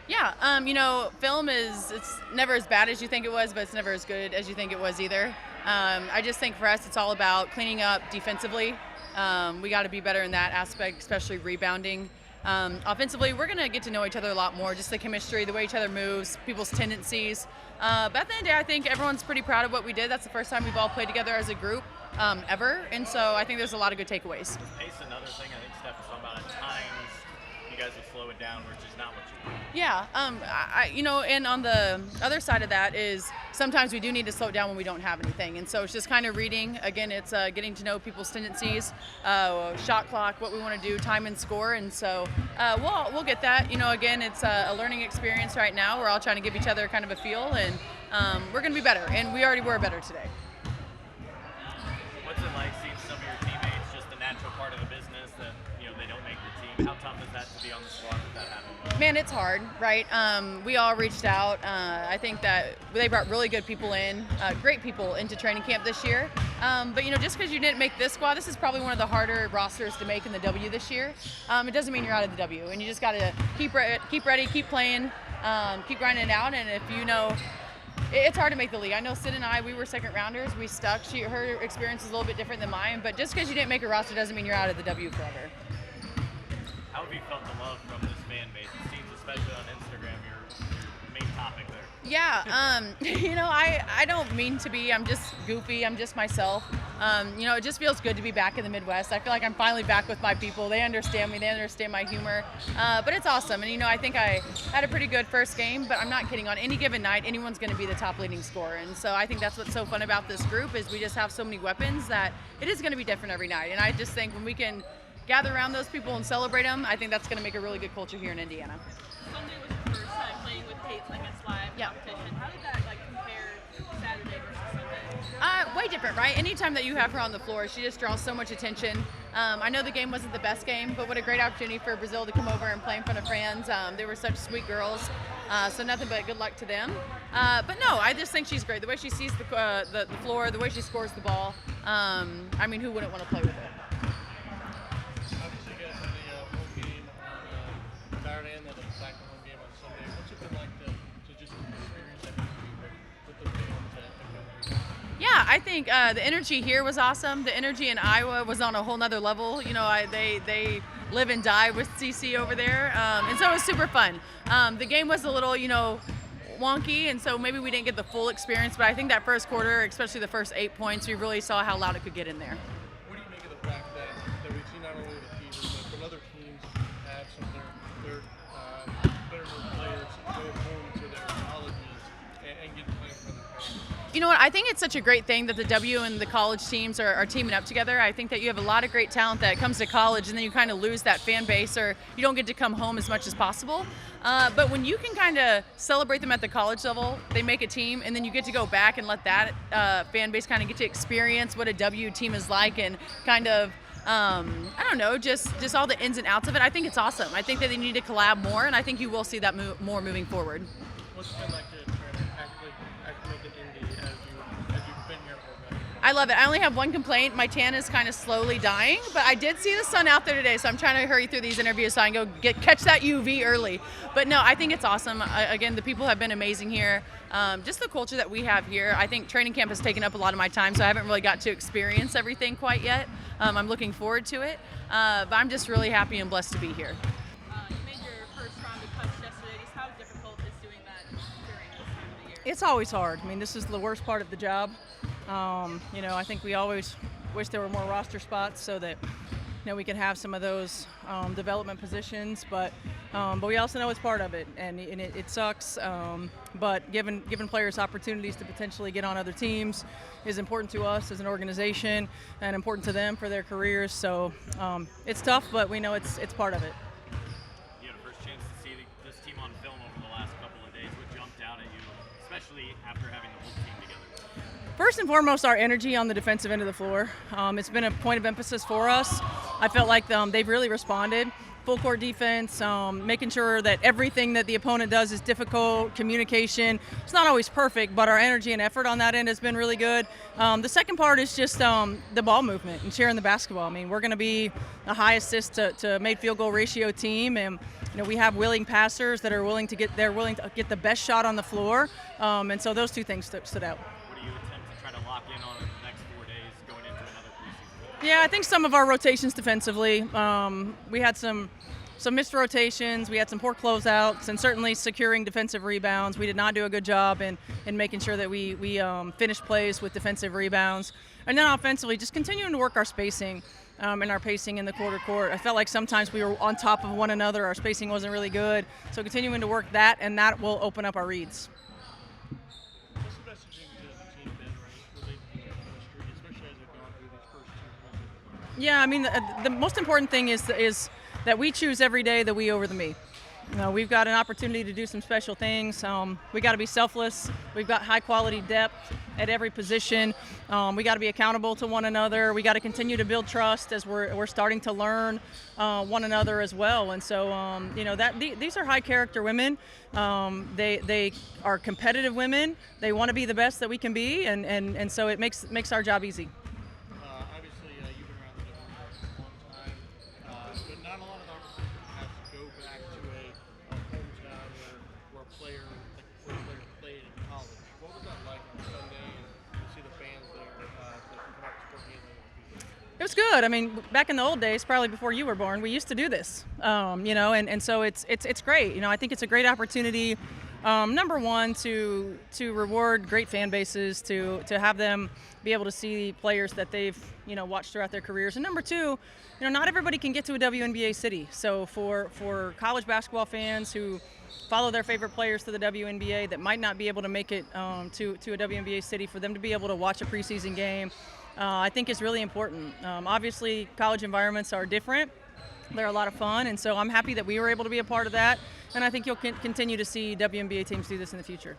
Yeah, film it's never as bad as you think it was, but it's never as good as you think it was either. I just think for us, it's all about cleaning up defensively. We got to be better in that aspect, especially rebounding. Offensively, we're going to get to know each other a lot more, just the chemistry, the way each other moves, people's tendencies. But at the end of the day, I think everyone's pretty proud of what we did. That's the first time we've all played together as a group ever, and so I think there's a lot of good takeaways. Pace, another thing I think Steph was talking about at times, you guys would slow it down, which is not what you want. Yeah, and on the other side of that is sometimes we do need to slow it down when we don't have anything, and so it's just kind of reading. Again, it's getting to know people's tendencies, shot clock, what we want to do, time and score, and so we'll get that. Again, it's a learning experience right now. We're all trying to give each other kind of a feel, and we're going to be better, and we already were better today. What's it like seeing some of your teammates, just a natural part of the business that they don't make the team? How tough is that to be on the squad with that happening? Man, it's hard, right? We all reached out. I think that they brought really good people in, great people into training camp this year. But just because you didn't make this squad, this is probably one of the harder rosters to make in the W this year. It doesn't mean you're out of the W, and you just got to keep ready, keep playing, keep grinding it out. And if it's hard to make the league. I know Sid and I, we were second rounders. We stuck. Her experience is a little bit different than mine, but just because you didn't make a roster doesn't mean you're out of the W forever. How have you felt the love from this fan base? It seems, especially on Instagram, your main topic there. Yeah, I don't mean to be. I'm just goofy. I'm just myself. It just feels good to be back in the Midwest. I feel like I'm finally back with my people. They understand me. They understand my humor. But it's awesome. And, I think I had a pretty good first game, but I'm not kidding. On any given night, anyone's going to be the top leading scorer. And so I think that's what's so fun about this group is we just have so many weapons that it is going to be different every night. And I just think when we can gather around those people and celebrate them, I think that's going to make a really good culture here in Indiana. Sunday was your first time playing with Pace against live competition. How did that compare Saturday versus Sunday? Way different, right? Anytime that you have her on the floor, she just draws so much attention. I know the game wasn't the best game, but what a great opportunity for Brazil to come over and play in front of friends. They were such sweet girls, so nothing but good luck to them. But no, I just think she's great. The way she sees the floor, the way she scores the ball. Who wouldn't want to play with her? Obviously, you guys had the home game on Saturday and then the second home game on Sunday. What's it been like to just experience that with the fans? Yeah, I think the energy here was awesome. The energy in Iowa was on a whole nother level. They live and die with CC over there, and so it was super fun. The game was a little, wonky, and so maybe we didn't get the full experience, but I think that first quarter, especially the first 8 points, we really saw how loud it could get in there. What do you make of the fact that we've seen not only the teams, but from other teams have some of their better players go home to their colleges and get to play in front of their fans? You know what? I think it's such a great thing that the W and the college teams are teaming up together. I think that you have a lot of great talent that comes to college, and then you kind of lose that fan base, or you don't get to come home as much as possible. But when you can kind of celebrate them at the college level, they make a team, and then you get to go back and let that fan base kind of get to experience what a W team is like, and kind of just all the ins and outs of it. I think it's awesome. I think that they need to collab more, and I think you will see that more moving forward. What's it been like to try to acclimate in Indy as you've been here for a bit? I love it. I only have one complaint. My tan is kind of slowly dying, but I did see the sun out there today, so I'm trying to hurry through these interviews so I can go catch that UV early. But no, I think it's awesome. Again, the people have been amazing here. Just the culture that we have here. I think training camp has taken up a lot of my time, so I haven't really got to experience everything quite yet. I'm looking forward to it, but I'm just really happy and blessed to be here. You made your first round of cuts yesterday. Just how difficult is doing that during this time of the year? It's always hard. This is the worst part of the job. I think we always wish there were more roster spots so that we can have some of those development positions, but we also know it's part of it, and it sucks. But giving players opportunities to potentially get on other teams is important to us as an organization and important to them for their careers. So it's tough, but we know it's part of it. You had a first chance to see this team on film over the last couple of days. What jumped out at you, especially after having the whole team together? First and foremost, our energy on the defensive end of the floor. It's been a point of emphasis for us. I felt like they've really responded. full court defense, making sure that everything that the opponent does is difficult, communication. It's not always perfect, but our energy and effort on that end has been really good. The second part is just the ball movement and sharing the basketball. I mean, we're going to be a high assist to made field goal ratio team, and we have willing passers that are willing to get the best shot on the floor, and so those two things stood out. What do you attempt to try to lock in on in the next 4 days going into another preseason? Yeah, I think some of our rotations defensively. We had some missed rotations. We had some poor closeouts, and certainly securing defensive rebounds. We did not do a good job in making sure that we finished plays with defensive rebounds. And then offensively, just continuing to work our spacing and our pacing in the quarter court. I felt like sometimes we were on top of one another. Our spacing wasn't really good. So continuing to work that, and that will open up our reads. What's the messaging to the team been, right, related to the chemistry, especially as they've gone through these first 2 preseason? Yeah, I mean, the most important thing is that we choose every day the we over the me. We've got an opportunity to do some special things. We got to be selfless. We've got high quality depth at every position. We got to be accountable to one another. We got to continue to build trust as we're starting to learn one another as well. And so, these are high character women. They are competitive women. They want to be the best that we can be, and so it makes our job easy. Obviously, you've been around the Denver for a long time, but not a lot of opportunities have to go back to a hometown where a player played in college. What was that like on Sunday, and to see the fans there that come out to support Galen? It was good. I mean, back in the old days, probably before you were born, we used to do this. And so it's great. I think it's a great opportunity. Number one, to reward great fan bases, to have them be able to see players that they've watched throughout their careers. And number two, not everybody can get to a WNBA city. So for college basketball fans who follow their favorite players to the WNBA that might not be able to make it to a WNBA city, for them to be able to watch a preseason game, I think is really important. Obviously, college environments are different. They're a lot of fun, and so I'm happy that we were able to be a part of that. And I think you'll continue to see WNBA teams do this in the future.